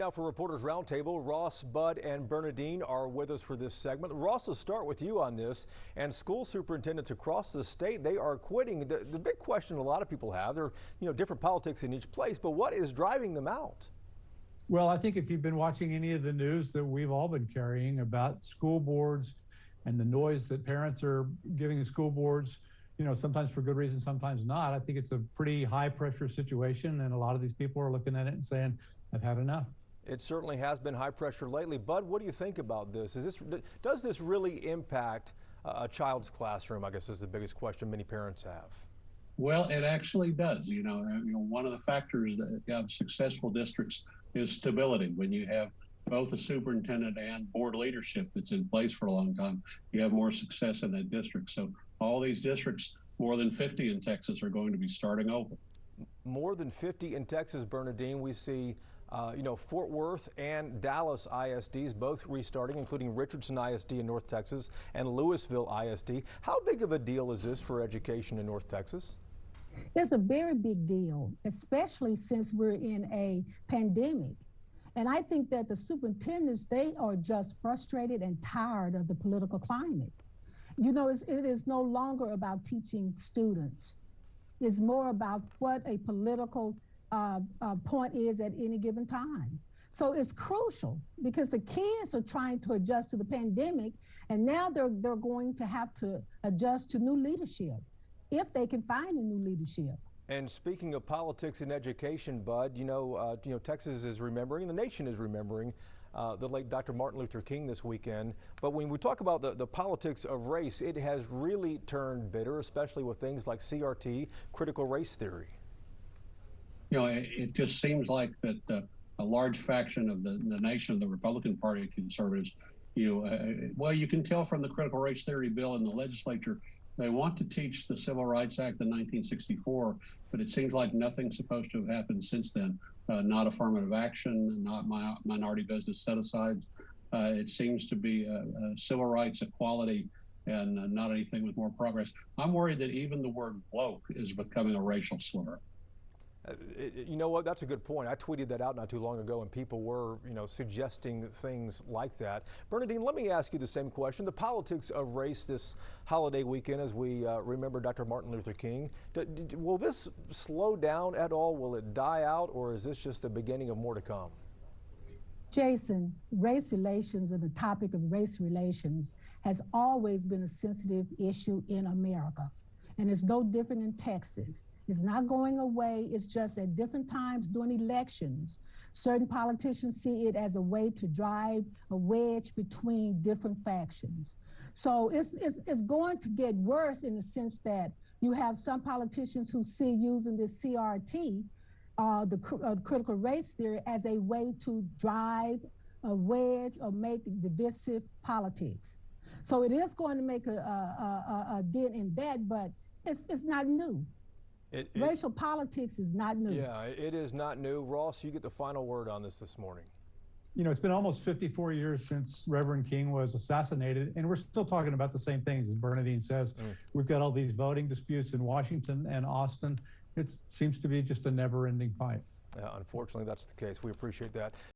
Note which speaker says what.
Speaker 1: Now for Reporters Roundtable, Ross, Bud, and Bernadine are with us for this segment. Ross, let's start with you on this. And school superintendents across the state, they are quitting. The big question a lot of people have, there are different politics in each place, but what is driving them out?
Speaker 2: Well, I think if you've been watching any of the news that we've all been carrying about school boards and the noise that parents are giving the school boards, sometimes for good reason, sometimes not, I think it's a pretty high pressure situation. And a lot of these people are looking at it and saying, I've had enough.
Speaker 1: It certainly has been high pressure lately. Bud, what do you think about this? Does this really impact a child's classroom, I guess is the biggest question many parents have?
Speaker 3: Well, it actually does. One of the factors that have successful districts is stability. When you have both a superintendent and board leadership that's in place for a long time, you have more success in that district. So all these districts, more than 50 in Texas, are going to be starting over.
Speaker 1: More than 50 in Texas, Bernadine. We see Fort Worth and Dallas ISDs both restarting, including Richardson ISD in North Texas and Louisville ISD. How big of a deal is this for education in North Texas?
Speaker 4: It's a very big deal, especially since we're in a pandemic. And I think that the superintendents, they are just frustrated and tired of the political climate. It is no longer about teaching students. It's more about what a political point is at any given time. So it's crucial because the kids are trying to adjust to the pandemic, and now they're going to have to adjust to new leadership if they can find a new leadership.
Speaker 1: And speaking of politics and education, Bud, Texas is remembering, the nation is remembering the late Dr. Martin Luther King this weekend. But when we talk about the politics of race, it has really turned bitter, especially with things like CRT, critical race theory.
Speaker 3: It just seems like that a large faction of the nation, the Republican Party conservatives, you can tell from the critical race theory bill in the legislature, they want to teach the Civil Rights Act in 1964, but it seems like nothing's supposed to have happened since then. Not affirmative action, not minority business set-asides. It seems to be civil rights equality and not anything with more progress. I'm worried that even the word woke is becoming a racial slur.
Speaker 1: You know what? That's a good point. I tweeted that out not too long ago, and people were, suggesting things like that. Bernadine, let me ask you the same question. The politics of race this holiday weekend as we remember Dr. Martin Luther King. Will this slow down at all? Will it die out, or is this just the beginning of more to come?
Speaker 4: Jason, race relations and the topic of race relations has always been a sensitive issue in America, and it's no different in Texas. It's not going away. It's just at different times during elections, certain politicians see it as a way to drive a wedge between different factions. So it's going to get worse in the sense that you have some politicians who see using this CRT, the critical race theory, as a way to drive a wedge or make divisive politics. So it is going to make a dent in that, but it's not new. Racial politics is not new.
Speaker 1: Yeah, it is not new. Ross, you get the final word on this morning.
Speaker 2: It's been almost 54 years since Reverend King was assassinated, and we're still talking about the same things, as Bernadine says. We've got all these voting disputes in Washington and Austin. It seems to be just a never-ending fight.
Speaker 1: Unfortunately, that's the case. We appreciate that.